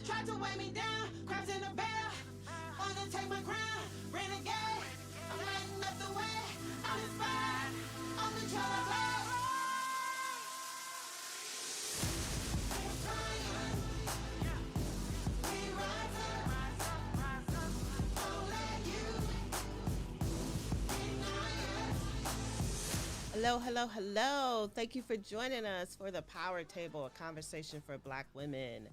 Tried to weigh me down, crabs in a barrel. Wanna take my crown, renegade. I'm lighting up the way, I'm inspired. On the trail of life. We're flying, we rise up. Don't let you deny us. Hello, hello, hello. Thank you for joining us for the Power Table, a conversation for Black women.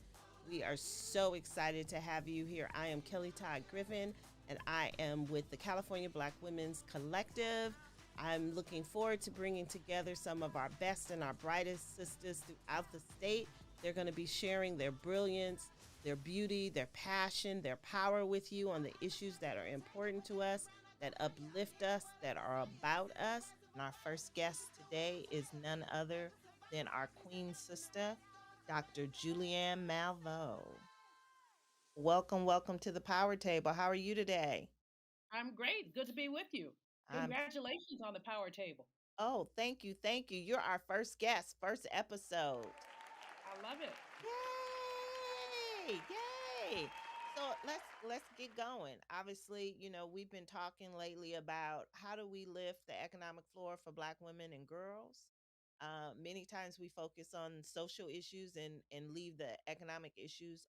We are so excited to have you here. I am Kelly Todd Griffin, and I am with the California Black Women's Collective. I'm looking forward to bringing together some of our best and our brightest sisters throughout the state. They're going to be sharing their brilliance, their beauty, their passion, their power with you on the issues that are important to us, that uplift us, that are about us. And our first guest today is none other than our queen sister, Dr. Julianne Malveaux. Welcome, welcome to the Power Table. How are you today? I'm great. Good to be with you. Um, Congratulations on the power table. oh, thank you, thank you. You're our first guest, first episode. I love it. Yay! Yay! So let's get going. Obviously, we've been talking lately about how do we lift the economic floor for Black women and girls. Many times we focus on social issues and leave the economic issues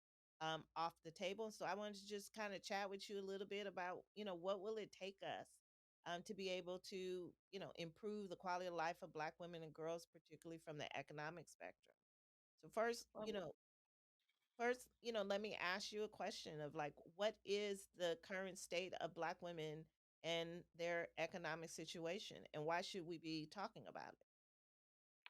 off the table. So I wanted to just kind of chat with you a little bit about what will it take us to be able to improve the quality of life of Black women and girls, particularly from the economic spectrum. So first, Well, let me ask you a question of like, what is the current state of Black women and their economic situation, and why should we be talking about it?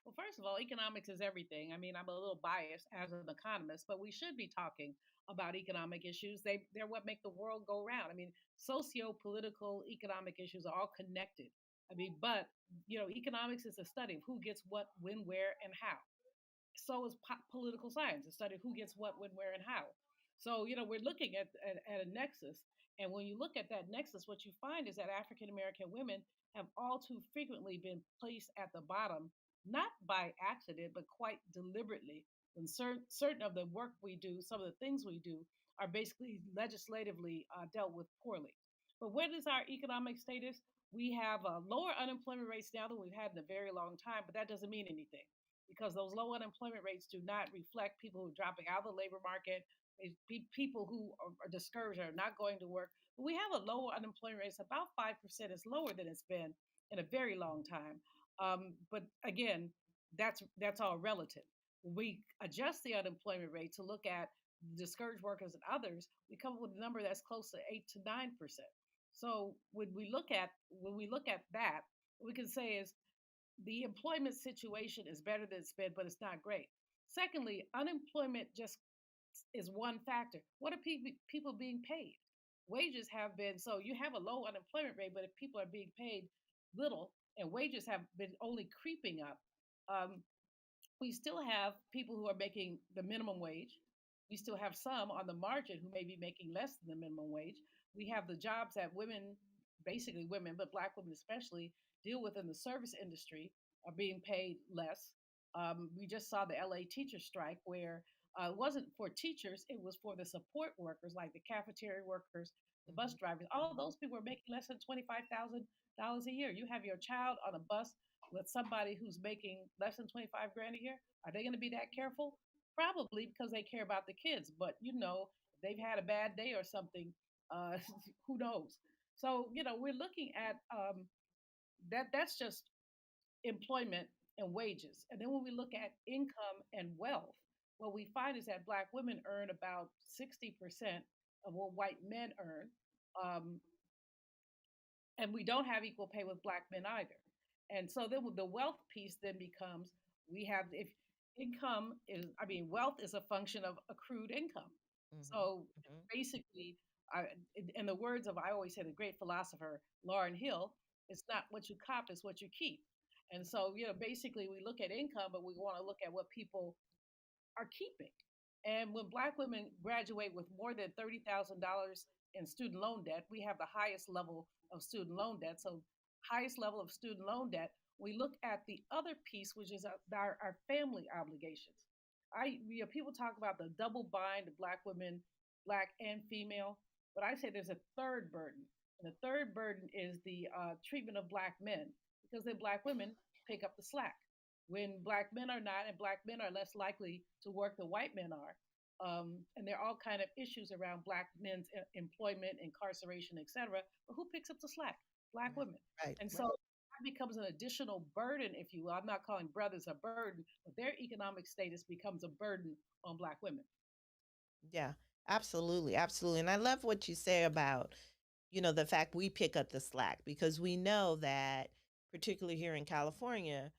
well, first of all, economics is everything. I mean, I'm a little biased as an economist, but we should be talking about economic issues. They're what make the world go round. I mean, socio-political, economic issues are all connected. I mean, but economics is a study of who gets what, when, where, and how. So is political science, a study of who gets what, when, where, and how. So, we're looking at a nexus. And when you look at that nexus, what you find is that African American women have all too frequently been placed at the bottom, not by accident, but quite deliberately. When certain of the work we do, some of the things we do, are basically legislatively dealt with poorly. But what is our economic status? We have lower unemployment rates now than we've had in a very long time, but that doesn't mean anything because those low unemployment rates do not reflect people who are dropping out of the labor market, people who are discouraged or not going to work. But we have a lower unemployment rate. It's about 5%. It's lower than it's been in a very long time. But again, that's all relative. When we adjust the unemployment rate to look at discouraged workers and others, we come up with a number that's close to 8 to 9%. So when we look at that, what we can say is the employment situation is better than it's been, but it's not great. Secondly, unemployment just is one factor. What are people being paid? Wages have been so you have a low unemployment rate, but if people are being paid little and wages have been only creeping up, um, we still have people who are making the minimum wage. We still have some on the margin who may be making less than the minimum wage. We have the jobs that women, basically women, but Black women especially, deal with in the service industry are being paid less. We just saw the LA teacher strike where it wasn't for teachers, it was for the support workers like the cafeteria workers, the bus Hmm. drivers. All of those people are making less than $25,000 a year. You have your child on a bus with somebody who's making less than 25 grand a year, are they going to be that careful? Probably because they care about the kids. But if they've had a bad day or something, uh, who knows? So we're looking at that. That's just employment and wages. And then when we look at income and wealth, what we find is that Black women earn about 60% of what white men earn. Um, and we don't have equal pay with Black men either. And so then the wealth piece then becomes we have if income is I mean wealth is a function of accrued income. Hmm. So Hmm. basically, I, in the words of I always say the great philosopher Lauren Hill, it's not what you cop, it's what you keep. And so basically we look at income, but we want to look at what people are keeping. And when Black women graduate with more than $30,000 in student loan debt, we have the highest level of student loan debt. So, highest level of student loan debt, we look at the other piece, which is our family obligations. People talk about the double bind of black women, black and female, but I say there's a third burden, and the third burden is the treatment of black men, because then black women pick up the slack when black men are not, and black men are less likely to work than white men are. And there are all kind of issues around black men's employment, incarceration, etc. But who picks up the slack? Black Right, women. right, And right. so that becomes an additional burden, if you will. I'm not calling brothers a burden, but their economic status becomes a burden on black women. Yeah, absolutely, absolutely. And I love what you say about, the fact we pick up the slack because we know that, particularly here in California,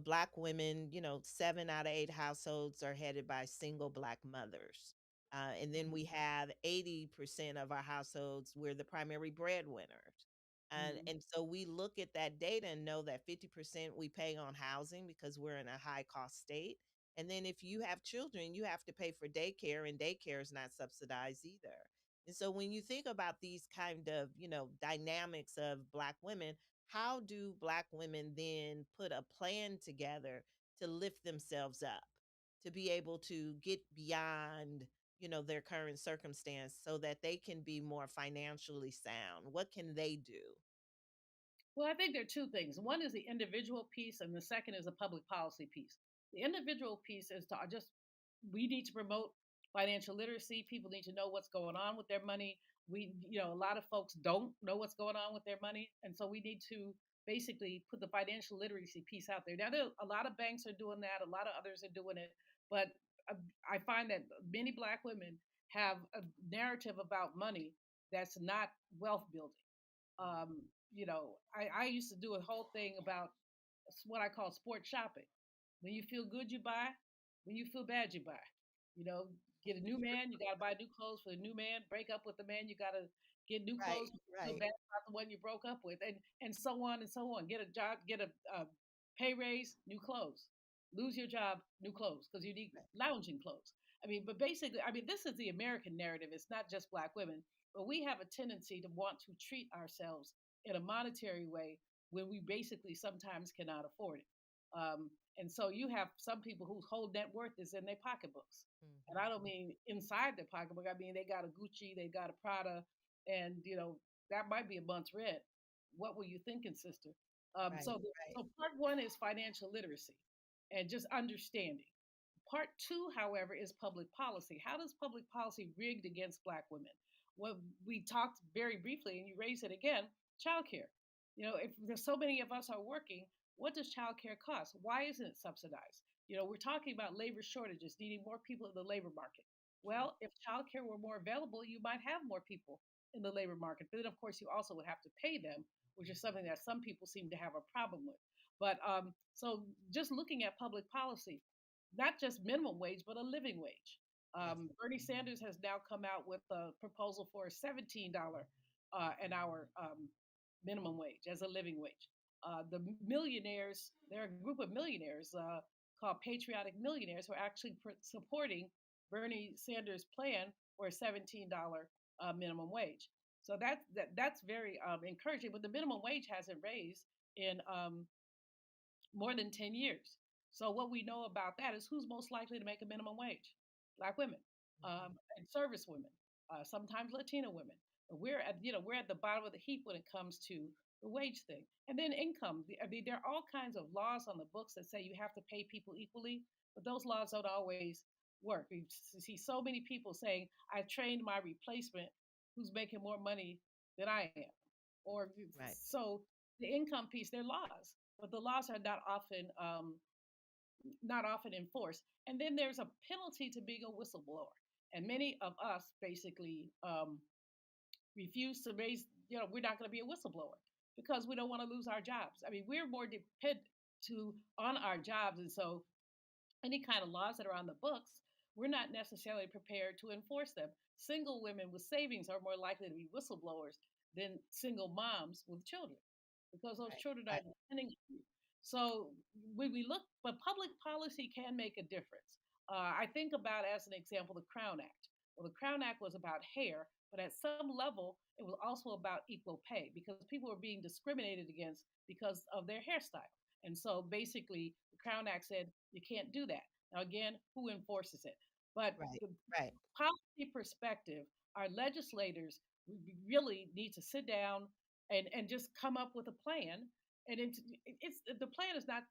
black women, 7 out of 8 households are headed by single black mothers. And then we have 80% of our households, we're the primary breadwinners. Mm-hmm. And so we look at that data and know that 50% we pay on housing because we're in a high cost state. And then if you have children, you have to pay for daycare, and daycare is not subsidized either. And so when you think about these kind of, dynamics of black women, how do black women then put a plan together to lift themselves up, to be able to get beyond, their current circumstance so that they can be more financially sound? What can they do? Well, I think there are two things. One is the individual piece, and the second is a public policy piece. The individual piece is to just we need to promote financial literacy. People need to know what's going on with their money. A lot of folks don't know what's going on with their money, and so we need to basically put the financial literacy piece out there. Now, a lot of banks are doing that. A lot of others are doing it, but uh, I find that many black women have a narrative about money that's not wealth building. um, I used to do a whole thing about what I call sport shopping. When you feel good, you buy. When you feel bad, you buy. You know, get a new man, you got to buy new clothes for the new man. Break up with the man, you got to get new Right, clothes. Feel right, bad about the one you broke up with, and so on and so on. Get a job, get a pay raise, new clothes. Lose your job, new clothes, because you need right. lounging clothes. I mean, but basically, I mean, this is the American narrative. It's not just black women, but we have a tendency to want to treat ourselves in a monetary way when we basically sometimes cannot afford it. And so you have some people whose whole net worth is in their pocketbooks. And I Hmm. don't mean inside their pocketbook. I mean, they got a Gucci, they got a Prada, and that might be a month's rent. What were you thinking, sister? Um, Right, so, right. so part one is financial literacy and just understanding. Part two, however, is public policy. How does public policy rigged against Black women? Well, we talked very briefly, and you raised it again, childcare. If there's so many of us are working, what does childcare cost? Why isn't it subsidized? We're talking about labor shortages, needing more people in the labor market. True. Well, if childcare were more available, you might have more people in the labor market. But then, of course, you also would have to pay them, which is something that some people seem to have a problem with. But so just looking at public policy, not just minimum wage, but a living wage. Yes. Bernie Sanders has now come out with a proposal for a $17 an hour minimum wage as a living wage. The millionaires, there are a group of millionaires called patriotic millionaires who are actually supporting Bernie Sanders' plan for a $17 minimum wage. So that's very encouraging. But the minimum wage hasn't raised in more than 10 years. So what we know about that is who's most likely to make a minimum wage? Black women, Hmm. and service women, sometimes Latina women. We're at the bottom of the heap when it comes to the wage thing. And then income. I mean, there are all kinds of laws on the books that say you have to pay people equally, but those laws don't always work. We see so many people saying, I trained my replacement who's making more money than I am. Or Right. so the income piece, they're laws, but the laws are not often enforced. And then there's a penalty to being a whistleblower, and many of us basically refuse to raise. We're not going to be a whistleblower because we don't want to lose our jobs. I mean, we're more dependent to on our jobs, and so any kind of laws that are on the books, we're not necessarily prepared to enforce them. Single women with savings are more likely to be whistleblowers than single moms with children because those Right. children are Right. depending on you. So when we look, but public policy can make a difference. I think about, as an example, the Crown Act. Well, the Crown Act was about hair, but at some level, it was also about equal pay because people were being discriminated against because of their hairstyle. And so basically, the Crown Act said you can't do that. Again, who enforces it? But Right. the Right. policy perspective, our legislators really need to sit down and just come up with a plan. And it's the plan is not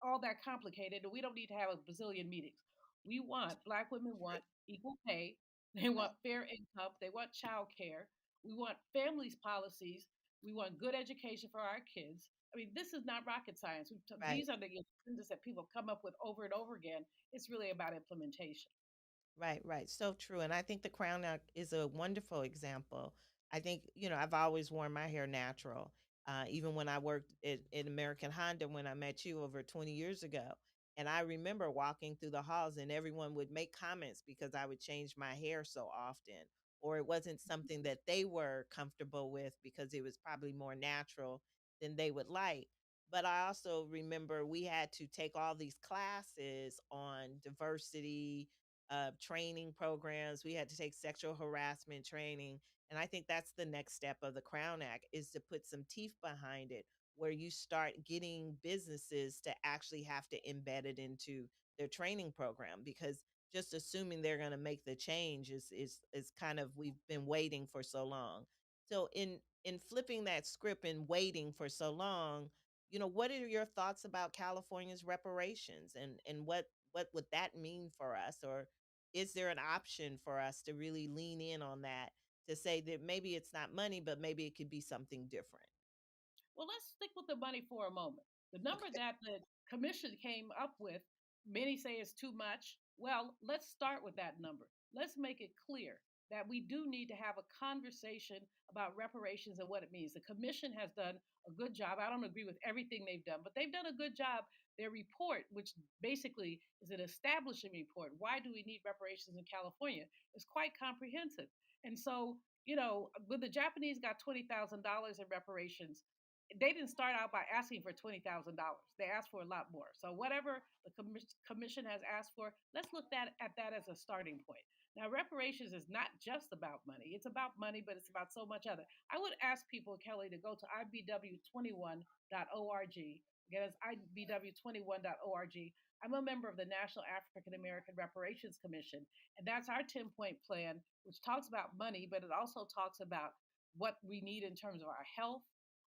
all that complicated, and we don't need to have a bazillion meetings. We want Black women want equal pay. They want fair income. They want child care. We want families policies. We want good education for our kids. I mean, this is not rocket science. Right. These are the agendas that people come up with over and over again. It's really about implementation. Right, right. So true. And I think the crown neck is a wonderful example. I think, I've always worn my hair natural. Even when I worked in American Honda when I met you over 20 years ago. And I remember walking through the halls and everyone would make comments because I would change my hair so often, or it wasn't something that they were comfortable with because it was probably more natural than they would like. But I also remember we had to take all these classes on diversity, training programs. We had to take sexual harassment training. And I think that's the next step of the Crown Act is to put some teeth behind it, where you start getting businesses to actually have to embed it into their training program, because just assuming they're going to make the change is kind of, we've been waiting for so long. So in flipping that script and waiting for so long, what are your thoughts about California's reparations, and what would that mean for us? Or is there an option for us to really lean in on that, to say that maybe it's not money, but maybe it could be something different? Well, let's stick with the money for a moment. The number Okay. that the commission came up with, many say is too much. Well, let's start with that number. Let's make it clear that we do need to have a conversation about reparations and what it means. The commission has done a good job. I don't agree with everything they've done, but they've done a good job. Their report, which basically is an establishing report, why do we need reparations in California, is quite comprehensive. And so, when the Japanese got $20,000 in reparations, they didn't start out by asking for $20,000. They asked for a lot more. So whatever the commission has asked for, let's look at that as a starting point. Now, reparations is not just about money. It's about money, but it's about so much other. I would ask people, Kelly, to go to ibw21.org. Again, it's ibw21.org. I'm a member of the National African American Reparations Commission, and that's our 10-point plan, which talks about money, but it also talks about what we need in terms of our health.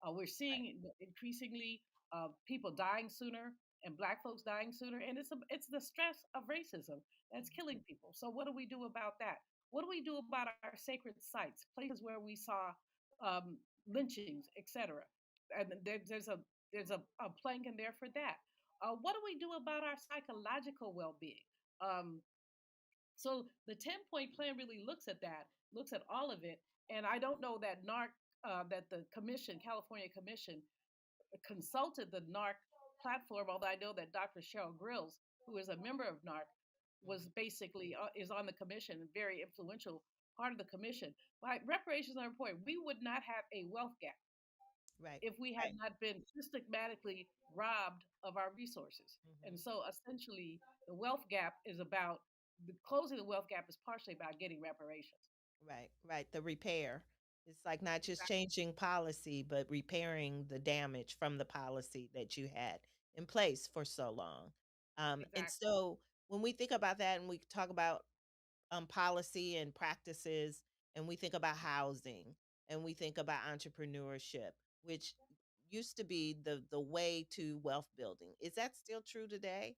We're Right. seeing increasingly people dying sooner and Black folks dying sooner, and it's the stress of racism that's killing people. So what do we do about that? What do we do about our sacred sites, places where we saw lynchings, etc.? And there's a plank in there for that. What do we do about our psychological well-being? Um, so the 10-point plan really looks at that, looks at all of it. And I don't know that that the commission, California Commission, consulted the NARC platform, although I know that Dr. Cheryl Grills, who is a member of NARC, was Mhm. basically is on the commission, very influential part of the commission. But reparations are important. We would not have a wealth gap Right. if we had Right. not been systematically robbed of our resources. And Mhm. so essentially, the wealth gap is about closing the wealth gap is partially about getting reparations. Right, right. The repair. It's like not just Exactly. changing policy, but repairing the damage from the policy that you had in place for so long. And Exactly. so when we think about that and we talk about policy and practices, and we think about housing, and we think about entrepreneurship, which used to be the way to wealth building, is that still true today?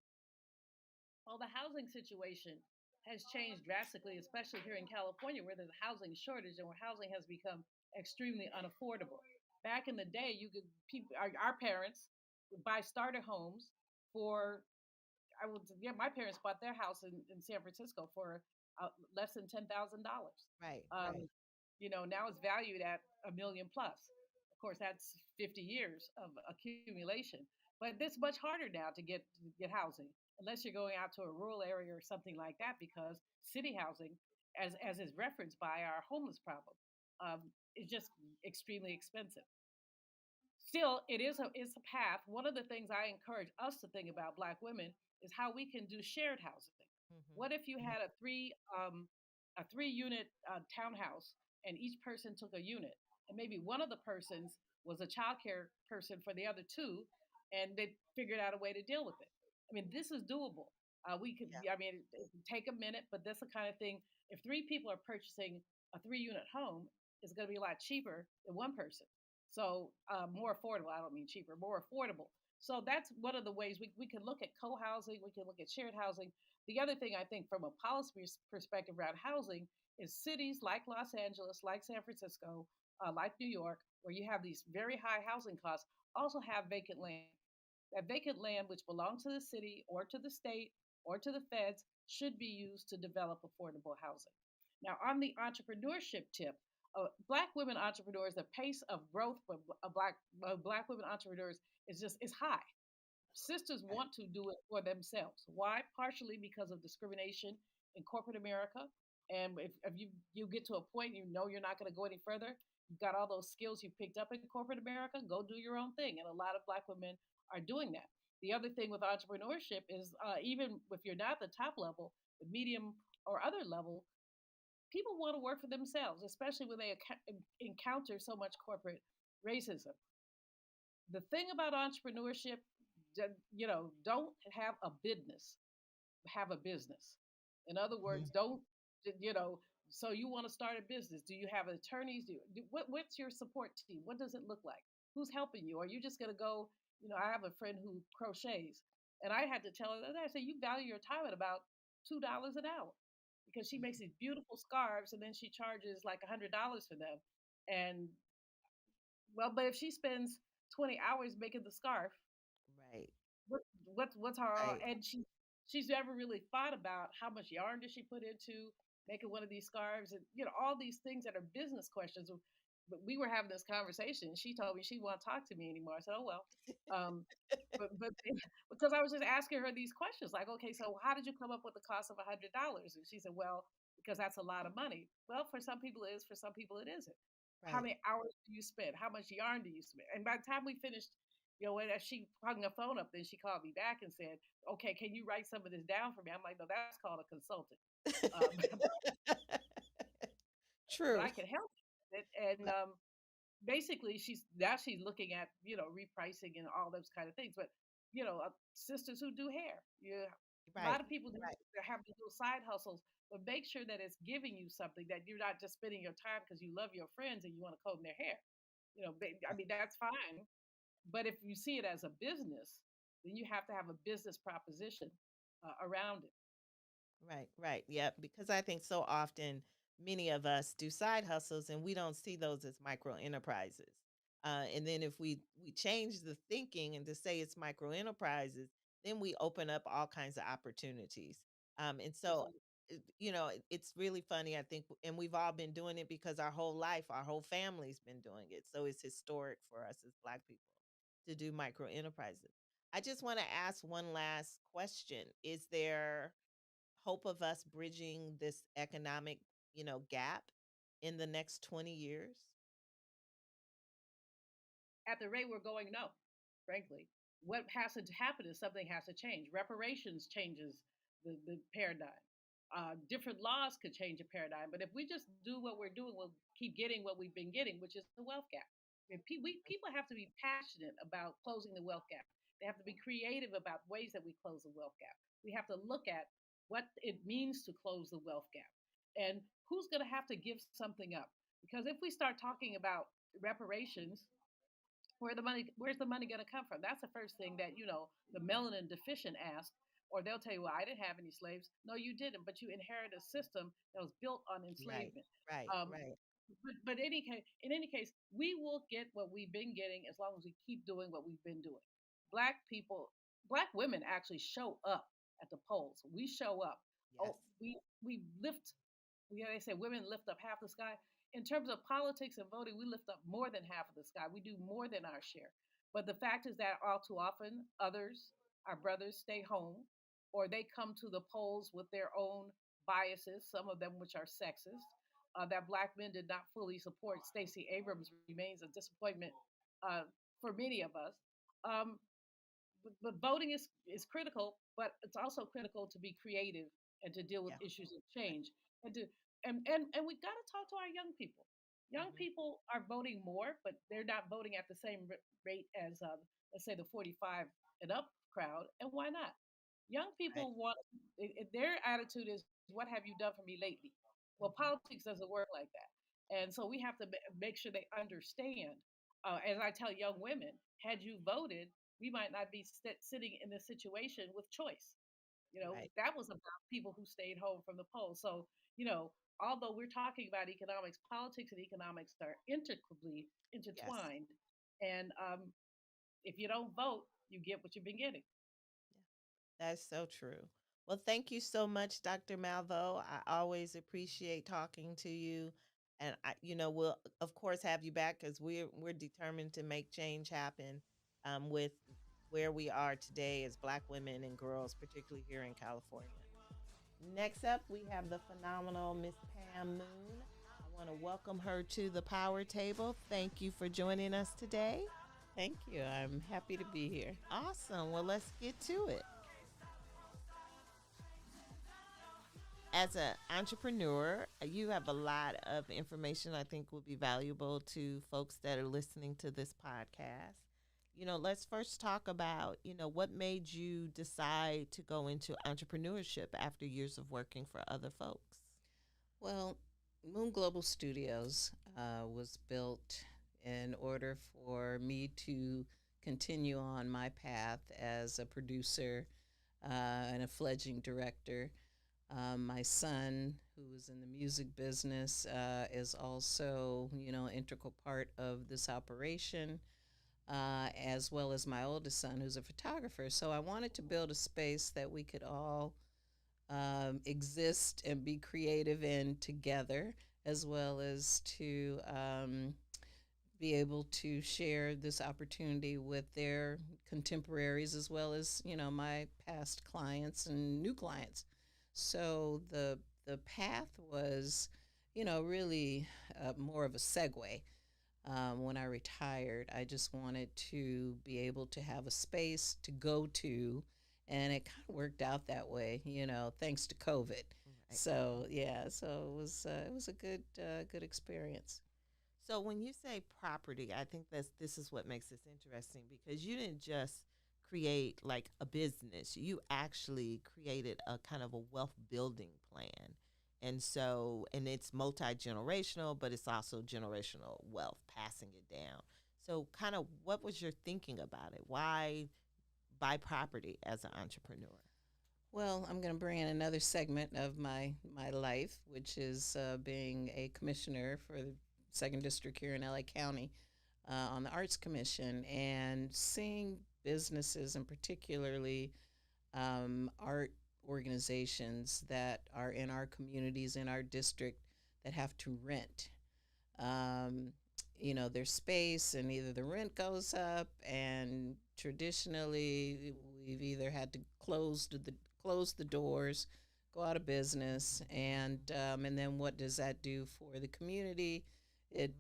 Well, the housing situation has changed drastically, especially here in California, where there's a housing shortage and where housing has become extremely unaffordable. Back in the day, you could people, our parents would buy starter homes for. I would, yeah, my parents bought their house in San Francisco for less than $10,000. Right, right. Um, now it's valued at a million plus. Of course, that's 50 years of accumulation. But it's much harder now to get housing unless you're going out to a rural area or something like that, because city housing, as is referenced by our homeless problem, is just extremely expensive. Still, it's a path. One of the things I encourage us to think about, Black women, is how we can do shared housing. Mhm. What if you had a three unit townhouse and each person took a unit, and maybe one of the persons was a child care person for the other two, and they figured out a way to deal with it. I mean, this is doable. We could, Yeah. I mean, it can take a minute, but that's the kind of thing. If three people are purchasing a 3 unit home, it's going to be a lot cheaper than one person. So more affordable. I don't mean cheaper, more affordable. So that's one of the ways we can look at co-housing. We can look at shared housing. The other thing I think from a policy perspective around housing is cities like Los Angeles, like San Francisco, like New York, where you have these very high housing costs, also have vacant land. That vacant land, which belongs to the city or to the state or to the feds, should be used to develop affordable housing. Now, on the entrepreneurship tip, Black women entrepreneurs, the pace of growth for Black women entrepreneurs is high. Sisters Right. want to do it for themselves. Why? Partially because of discrimination in corporate America. And if you get to a point you know you're not going to go any further, you've got all those skills you picked up in corporate America, go do your own thing. And a lot of Black women are doing that. The other thing with entrepreneurship is even if you're not the top level, the medium or other level, people want to work for themselves, especially when they encounter so much corporate racism. The thing about entrepreneurship, don't have a business, have a business. In other Mhm. words, don't, you know, so you want to start a business. Do you have attorneys? What's your support team? What does it look like? Who's helping you? Are you just going to go, I have a friend who crochets, and I had to tell her that I said, you value your time at about $2 an hour because she makes Mhm. these beautiful scarves and then she charges like $100 for them. And well, but if she spends 20 hours making the scarf, Right. what's her, Right. and she's never really thought about how much yarn does she put into making one of these scarves, and all these things that are business questions. But we were having this conversation. She told me she didn't want to talk to me anymore. I said, oh well. um, but because I was just asking her these questions, like, okay, so how did you come up with the cost of $100? And she said, well, because that's a lot of money. Well, for some people it is, for some people it isn't. How Right. many hours do you spend? How much yarn do you spend? And by the time we finished, as she hung the phone up, then she called me back and said, okay, can you write some of this down for me? I'm like, no, that's called a consultant. But True. I can help you with it. And basically she's looking at repricing and all those kind of things. But sisters who do hair, yeah, a Right. lot of people Right. have these little side hustles, but make sure that it's giving you something, that you're not just spending your time because you love your friends and you want to comb their hair. I mean, that's fine, but if you see it as a business, then you have to have a business proposition around it. Right, right. Yeah, because I think so often many of us do side hustles and we don't see those as micro enterprises. And then if we change the thinking and to say it's micro enterprises, then we open up all kinds of opportunities. And so, Precisely. it's really funny. I think, and we've all been doing it because our whole life, our whole family's been doing it. So it's historic for us as Black people to do micro enterprises. I just want to ask one last question: is there hope of us bridging this economic, gap in the next 20 years? At the rate we're going, no, frankly. What has to happen is something has to change. Reparations changes the paradigm. Different laws could change a paradigm, but if we just do what we're doing, we'll keep getting what we've been getting, which is the wealth gap. People have to be passionate about closing the wealth gap. They have to be creative about ways that we close the wealth gap. We have to look at what it means to close the wealth gap and who's going to have to give something up. Because if we start talking about reparations, where's the money going to come from? That's the first thing that the melanin deficient ask, or they'll tell you, well, I didn't have any slaves. No, you didn't, but you inherit a system that was built on Right, enslavement. right, um, right. but in any case, we will get what we've been getting as long as we keep doing what we've been doing. Black people, Black women actually show up at the polls. We show up. Yes. Oh, we lift. They say women lift up half the sky. In terms of politics and voting, we lift up more than half of the sky. We do more than our share. But the fact is that all too often, others, our brothers, stay home, or they come to the polls with their own biases, some of them which are sexist. That Black men did not fully support Stacey Abrams remains a disappointment uh, for many of us. Um, but voting is critical, but it's also critical to be creative and to deal with Yeah. issues of change, and to and we've got to talk to our young people. Young Hmm. people are voting more, but they're not voting at the same rate as let's say the 45 and up crowd. And why not? Young Right. people want their attitude is, "What have you done for me lately?" Well, Mhm. politics doesn't work like that, and so we have to make sure they understand. As I tell young women, had you voted, we might not be sitting in this situation with choice. Right. That was about people who stayed home from the polls. So, although we're talking about economics, politics and economics are integrally Yes. intertwined. And if you don't vote, you get what you've been getting. That's so true. Well, thank you so much, Dr. Malveaux. I always appreciate talking to you. And we'll of course have you back because we're determined to make change happen with where we are today as Black women and girls, particularly here in California. Next up, we have the phenomenal Miss Pam Moon. I want to welcome her to the Power Table. Thank you for joining us today. Thank you. I'm happy to be here. Awesome. Well, let's get to it. As an entrepreneur, you have a lot of information I think will be valuable to folks that are listening to this podcast. Let's first talk about, what made you decide to go into entrepreneurship after years of working for other folks? Well, Moon Global Studios was built in order for me to continue on my path as a producer and a fledgling director. My son, who is in the music business, is also, an integral part of this operation, as well as my oldest son, who's a photographer. So I wanted to build a space that we could all exist and be creative in together, as well as to be able to share this opportunity with their contemporaries, as well as my past clients and new clients. So the path was, really more of a segue. When I retired, I just wanted to be able to have a space to go to, and it kind of worked out that way, thanks to COVID. Right. So yeah, so it was a good experience. So when you say property, I think this is what makes this interesting because you didn't just create like a business. You actually created a kind of a wealth building plan. And it's multi-generational, but it's also generational wealth, passing it down. So kind of what was your thinking about it? Why buy property as an entrepreneur? Well, I'm going to bring in another segment of my life, which is being a commissioner for the second district here in LA County on the Arts Commission, and seeing businesses, and particularly art organizations that are in our communities, in our district, that have to rent um, their space, and either the rent goes up, and traditionally we've either had to close the doors, go out of business, and then what does that do for the community? It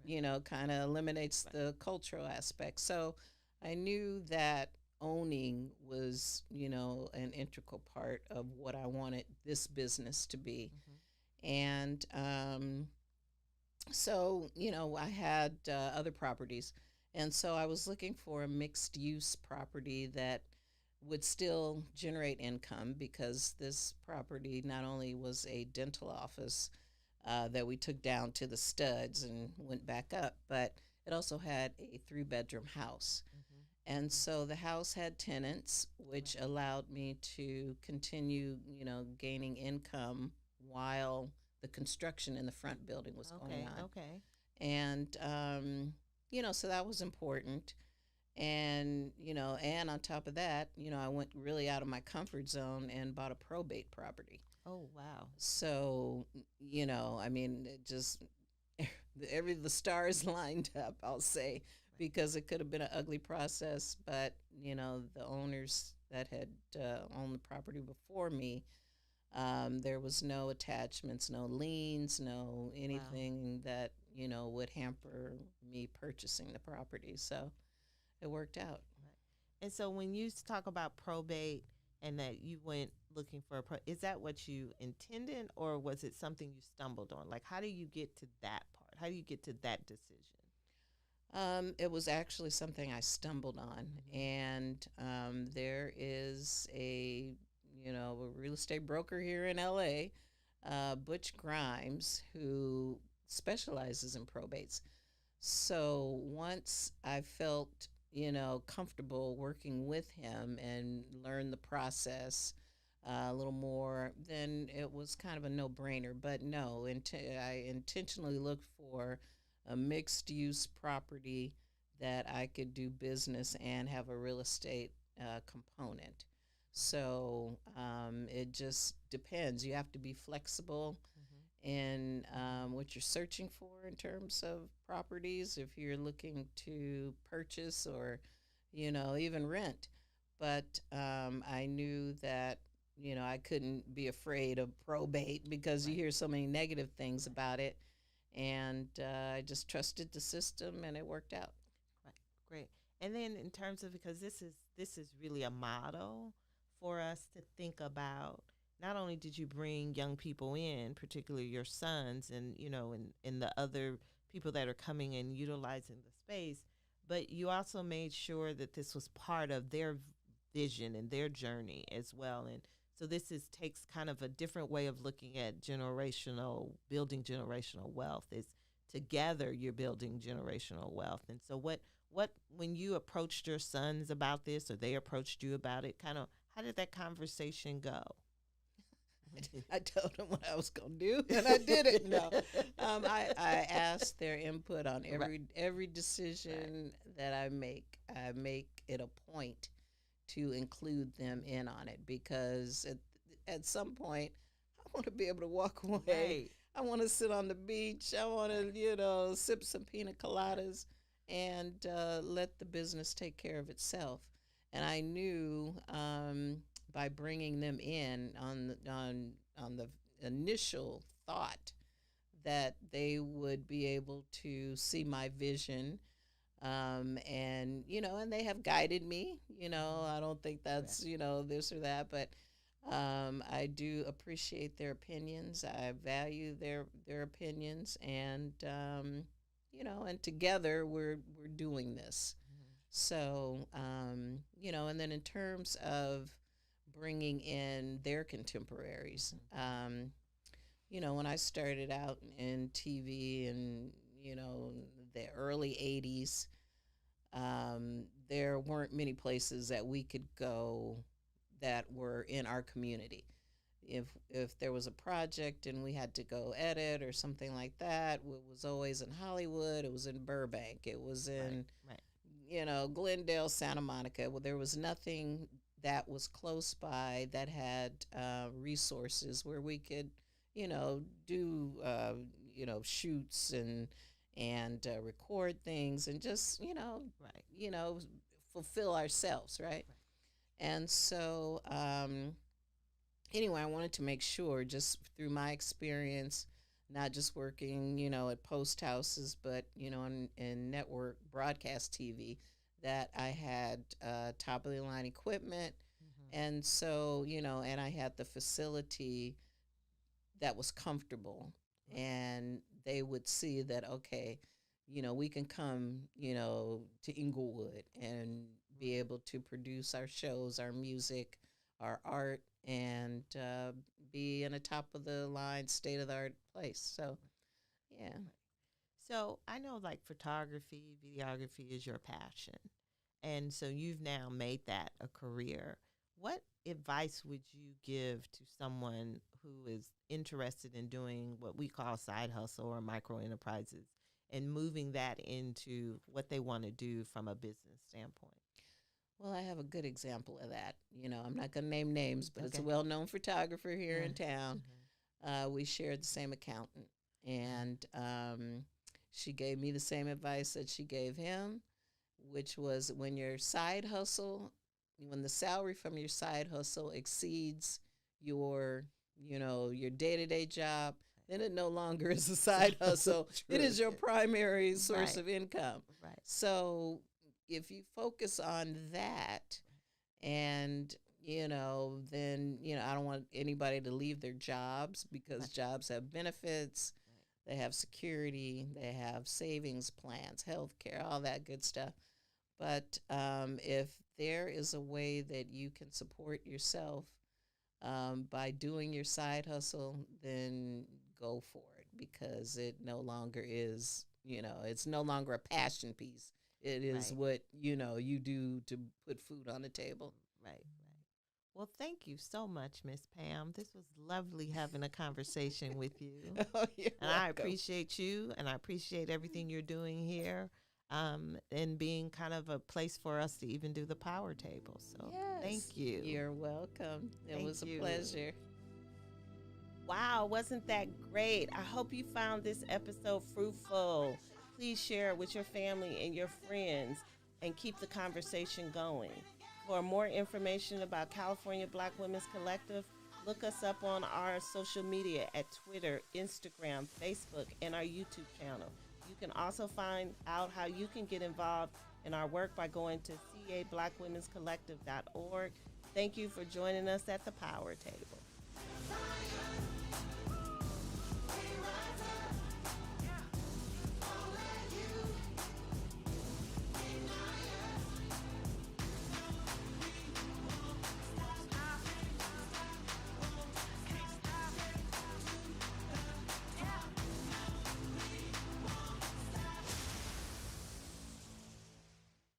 kind of eliminates Right. the cultural aspect. So I knew that owning was an integral part of what I wanted this business to be. Mm-hmm. And so, I had other properties. And so I was looking for a mixed use property that would still generate income, because this property not only was a dental office that we took down to the studs and went back up, but it also had a 3-bedroom house. Mm-hmm. And Mm-hmm. so the house had tenants, which Right. allowed me to continue, gaining income while the construction in the front building was going Okay. on. Okay. And, so that was important. And, and on top of that, I went really out of my comfort zone and bought a probate property. Oh, wow. So, I mean, it just the stars lined up, I'll say, Right. because it could have been an ugly process, but the owners that had owned the property before me, there was no attachments, no liens, no Wow. anything that would hamper me purchasing the property. So it worked out. Right. And so when you talk about probate and that you went looking for is that what you intended or was it something you stumbled on? Like, how do you get to that part? How do you get to that decision? It was actually something I stumbled on, Mm-hmm. and there is a a real estate broker here in LA, Butch Grimes, who specializes in probates. So once I felt, comfortable working with him and learned the process a little more, then it was kind of a no-brainer. But no, I intentionally looked for a mixed-use property that I could do business and have a real estate component. So it just depends. You have to be flexible in what you're searching for in terms of properties if you're looking to purchase or, even rent. But I knew that, I couldn't be afraid of probate because you Right. hear so many negative things Right. about it. And I just trusted the system and it worked out. Right. Great. And then in terms of, because this is really a model for us to think about. Not only did you bring young people in, particularly your sons, and and the other people that are coming and utilizing the space, but you also made sure that this was part of their vision and their journey as well. And so this is takes kind of a different way of looking at building generational wealth. Is together you're building generational wealth. And so what when you approached your sons about this, or they approached you about it, kind of how did that conversation go? I told them what I was going to do, and I did it. No, I asked their input on every decision that I make. I make it a point to include them in on it because at some point, I want to be able to walk away. Right. I want to sit on the beach. I want to, sip some pina coladas and let the business take care of itself. And I knew by bringing them in on the initial thought that they would be able to see my vision, and they have guided me. I don't think that's this or that, but I do appreciate their opinions. I value their opinions, and together we're doing this. So, and then in terms of bringing in their contemporaries, when I started out in TV and, the early 80s, there weren't many places that we could go that were in our community. If there was a project and we had to go edit or something like that, it was always in Hollywood, it was in Burbank, it was in Right. Glendale, Santa Monica. Well, there was nothing that was close by that had resources where we could, do, shoots and record things and just, Right. fulfill ourselves, right? And so, anyway, I wanted to make sure, just through my experience, not just working, at post houses, but, in network broadcast TV, that I had top of the line equipment. And so, and I had the facility that was comfortable. And they would see that, okay, we can come, to Inglewood and be able to produce our shows, our music, our art, and be in a top of the line, state of the art place. So, yeah. So I know, like, photography, videography is your passion. And so you've now made that a career. What advice would you give to someone who is interested in doing what we call side hustle or micro enterprises and moving that into what they want to do from a business standpoint? Well, I have a good example of that. I'm not going to name names, but it's a Okay. well-known photographer here in town. Mhm. We shared the same accountant, and she gave me the same advice that she gave him, which was when the salary from your side hustle exceeds your, your day-to-day job, then it no longer is a side hustle. It is your primary source Right. of income. Right. So if you focus on that and, then, I don't want anybody to leave their jobs because Right. jobs have benefits, they have security, they have savings plans, health care, all that good stuff. But if there is a way that you can support yourself by doing your side hustle, then go for it, because it no longer is, it's no longer a passion piece. It is Right. what, you do to put food on the table. Right. Right. Well, thank you so much, Miss Pam. This was lovely having a conversation with you. Oh, you're And I welcome. appreciate you, and I appreciate everything you're doing here, and being kind of a place for us to even do the power table. So Yes, thank you. you're welcome. It Thank was a you. pleasure. Wow, wasn't that great? I hope you found this episode fruitful. Please share it with your family and your friends and keep the conversation going. For more information about California Black Women's Collective, look us up on our social media at Twitter, Instagram, Facebook, and our YouTube channel. You can also find out how you can get involved in our work by going to cablackwomen'scollective.org. Thank you for joining us at the Power Table.